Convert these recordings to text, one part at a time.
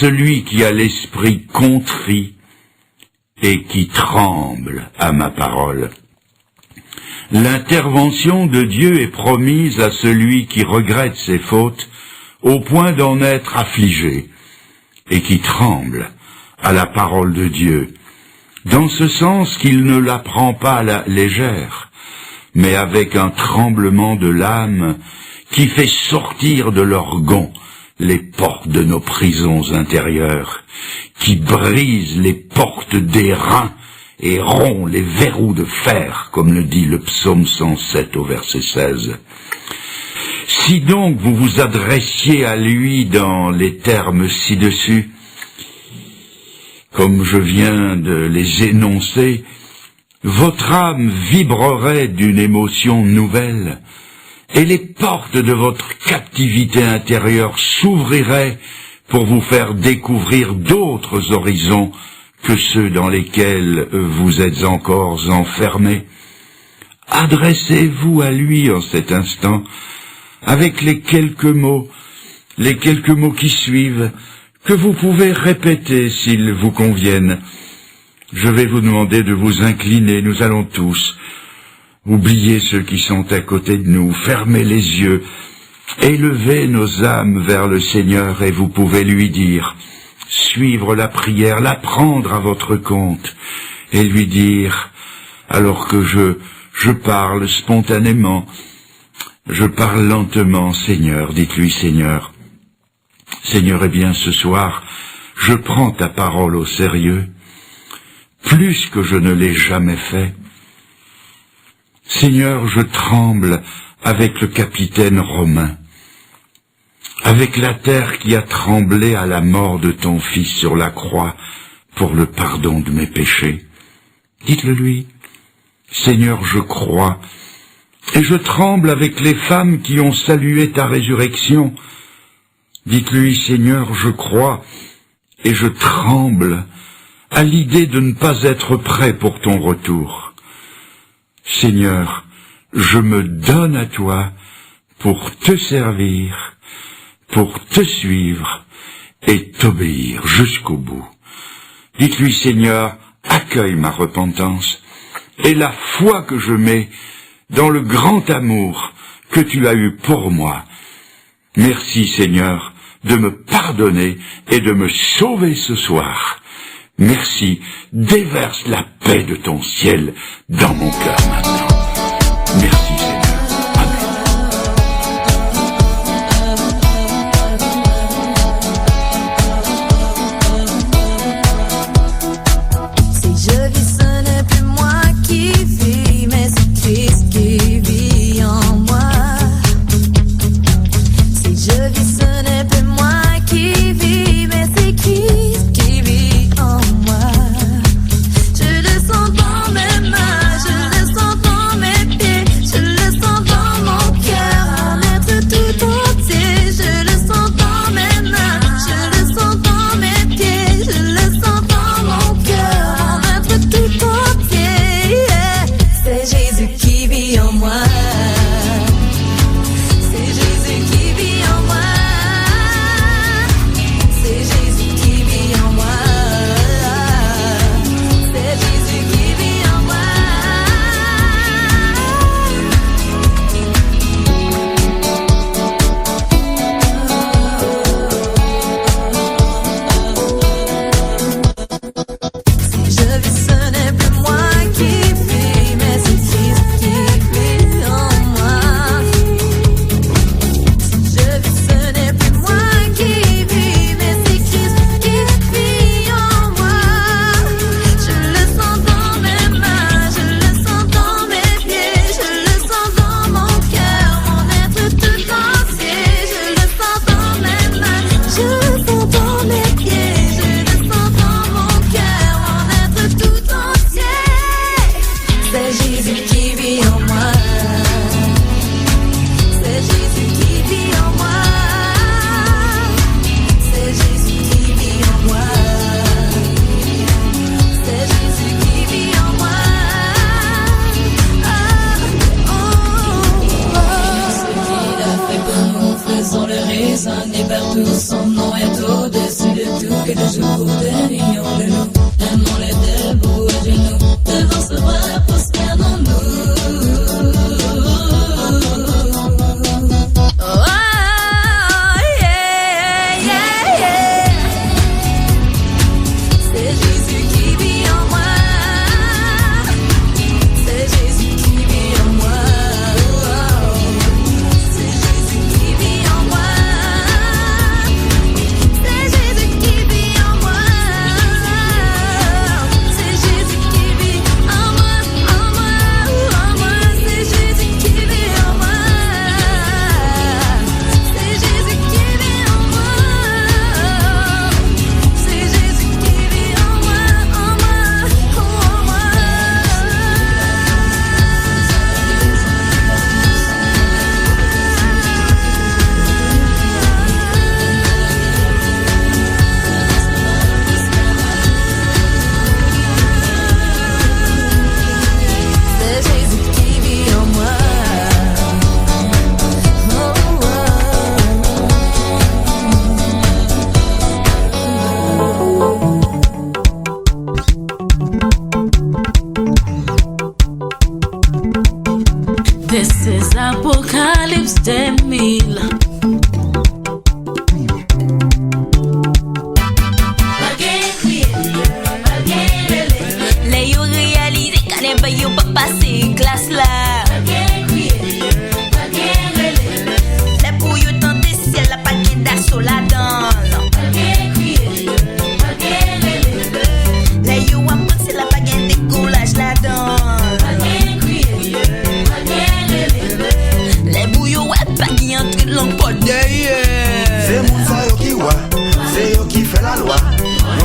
celui qui a l'esprit contrit et qui tremble à ma parole. L'intervention de Dieu est promise à celui qui regrette ses fautes au point d'en être affligé et qui tremble à la parole de Dieu, dans ce sens qu'il ne la prend pas à la légère, mais avec un tremblement de l'âme qui fait sortir de leur gonds les portes de nos prisons intérieures, qui brise les portes des reins et rompt les verrous de fer, comme le dit le psaume 107 au verset 16. Si donc vous vous adressiez à lui dans les termes ci-dessus, comme je viens de les énoncer, votre âme vibrerait d'une émotion nouvelle, et les portes de votre captivité intérieure s'ouvriraient pour vous faire découvrir d'autres horizons que ceux dans lesquels vous êtes encore enfermés. Adressez-vous à lui en cet instant, avec les quelques mots qui suivent, que vous pouvez répéter s'ils vous conviennent. Je vais vous demander de vous incliner, nous allons tous oublier ceux qui sont à côté de nous, fermer les yeux, élever nos âmes vers le Seigneur et vous pouvez lui dire, suivre la prière, la prendre à votre compte et lui dire, alors que je parle spontanément, je parle lentement, Seigneur, dites-lui, Seigneur, eh bien ce soir, je prends ta parole au sérieux, plus que je ne l'ai jamais fait. Seigneur, je tremble avec le capitaine romain, avec la terre qui a tremblé à la mort de ton Fils sur la croix pour le pardon de mes péchés. Dites-le lui, Seigneur, je crois, et je tremble avec les femmes qui ont salué ta résurrection. Dites-lui, Seigneur, je crois, et je tremble à l'idée de ne pas être prêt pour ton retour. Seigneur, je me donne à toi pour te servir, pour te suivre et t'obéir jusqu'au bout. Dites-lui, Seigneur, accueille ma repentance et la foi que je mets dans le grand amour que tu as eu pour moi. Merci, Seigneur, de me pardonner et de me sauver ce soir. Merci, déverse la paix de ton ciel dans mon cœur maintenant. Merci, Seigneur. Amen. Si je vis, ce n'est plus moi qui vis, mais c'est Christ qui vit en moi. Si je vis, ce n'est plus moi qui vis, mais c'est Christ qui vit en moi. Je le sens dans mes mains, je le sens dans mes pieds, je le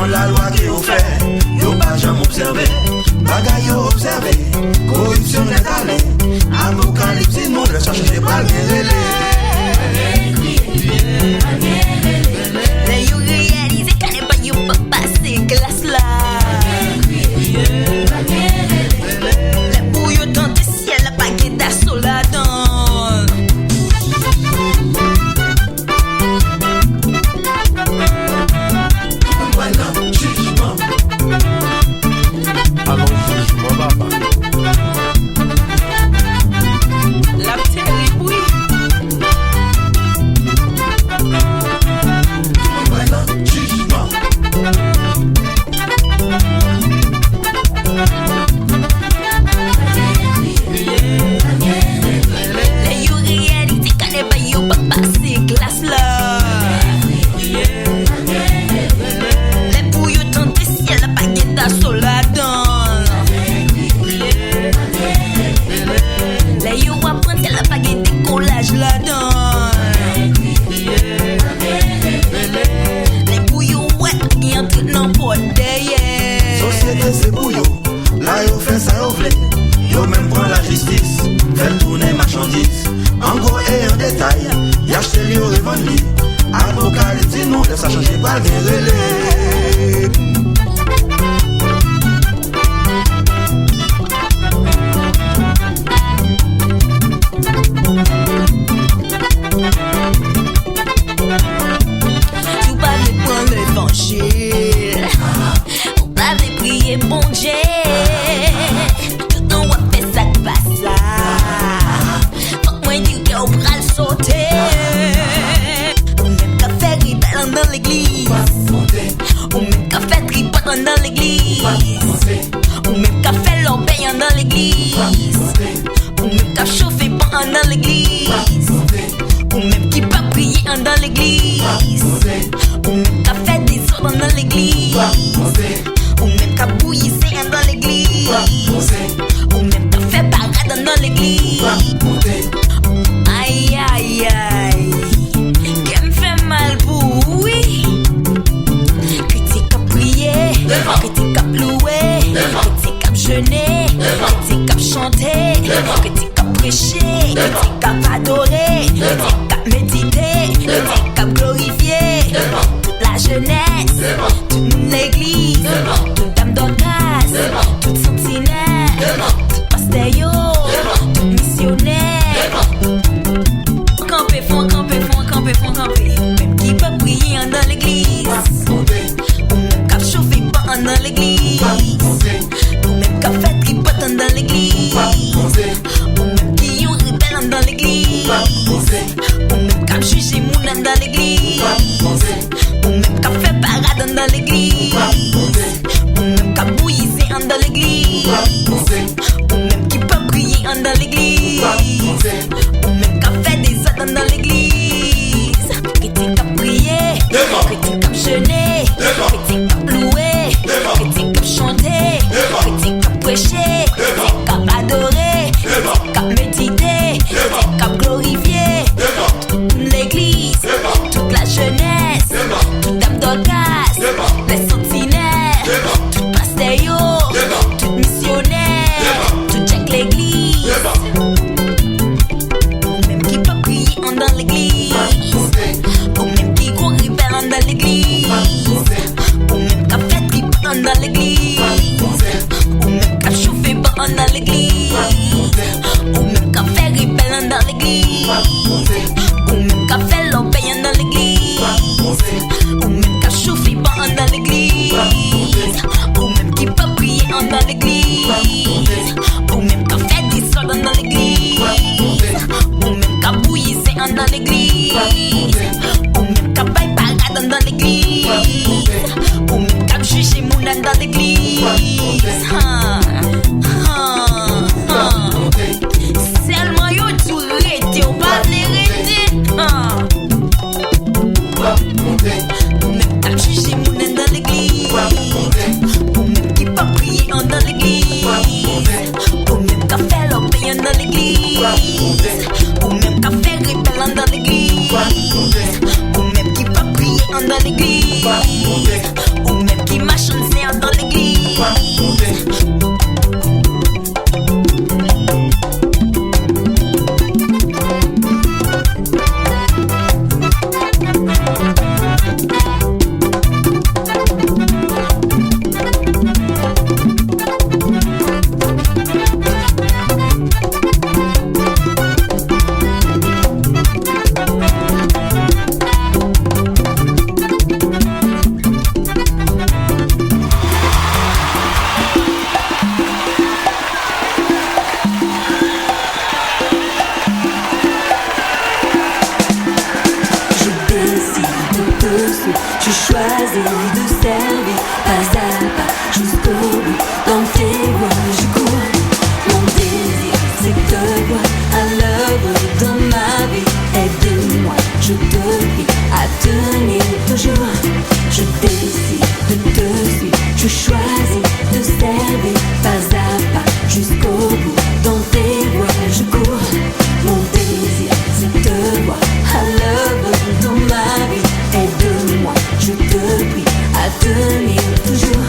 contre la loi qui vous fait, yo pas jamais observé. Bagaille yo observé, corruption est allée. Apocalypse, nous le cherchons, j'ai pas le relais. Là, you réalise qu'elle n'est pas you pas passer glace là. Là, pour you tenter si elle a pas guette à soladon. Voilà, jugement. Avant jugement, papa. La terrible, oui. Voilà, jugement. Là, you réalise qu'elle n'est pas you pas passer glace là. Là, pour you tenter si elle a pas guette à soladon. Là, you apprendre qu'elle a pas guette décollage là-dedans. Là, pour you ouais, qui entre dans porte derrière. Société c'est pour yo. Là yo fait ça yo vle. Yo même prend la justice. Fait tourner marchandise. En gros et en détail. Y acheter li ou revendre li. Apocalypse nous laisse ça changer pas le relais. Tu pas de prendre l'évangile. On pas de prier bon Dieu. Tout le temps on fait ça qui passe là. Faut que moi dire qu'on pral sauter. On même qu'à faire ribelle dans l'église. On même qu'à faire tripote dans l'église. On même qu'à faire l'obéir dans l'église. On même qu'à chauffer pas dans l'église. Ou même qui pas prier dans l'église. Ou même qui fait des ordres dans l'église. Ou même qui bouillir dans l'église. Ou même qui fait parade dans l'église. Aïe aïe aïe, qui me fait mal pour oui. Critique à prier, critique à louer, critique à jeûner, critique à chanter, critique à prêcher, critique à adorer, critique à méditer, critique à glorifier. Toute la jeunesse, toute l'église, toute dame d'orgas, toute sentinelle, toute pasteur, toute missionnaire. Font camper. Même qui peut prier dans l'église. Ou même qui chauffer pas dans l'église. Ou même qui fait tripote dans l'église. Ou même qui yon rebelle dans l'église. Ou même qui juge moun dans l'église. Ou même qui fait parade dans l'église. Ou même qui bouillir dans l'église. Ou même qui peut prier dans l'église. Ou même qui fait des ordres dans l'église. Critique à prier, critique à jeûner, critique à louer, critique à chanter, critique à prêcher, critique à adorer, critique à méditer, critique à glorifier. Toute l'église, toute la jeunesse, toute dame d'orgas, les sentinelles, toute pasteur, toute missionnaire, tout check l'église. Ou même qui peut prier dans l'église. Ou même qui court rebelle dans l'église. Ou même qui fait trip dans l'église. Ou même qui chauffe pas dans l'église. Ou même qui fait rebelle dans l'église. Ou même qui fait l'obéir dans l'église. Ou même qui chauffe pas dans l'église. Ou même qui peut prier servir pas à pas jusqu'au bout. Dans tes voies je cours. Mon désir c'est de te voir à l'œuvre dans ma vie. Aide-moi, je te prie, à tenir toujours. Je décide de te suivre, je choisis de servir pas à pas jusqu'au bout. Dans tes voies je cours. Mon désir c'est de te voir à l'œuvre dans ma vie. Aide-moi, je te prie, à tenir toujours.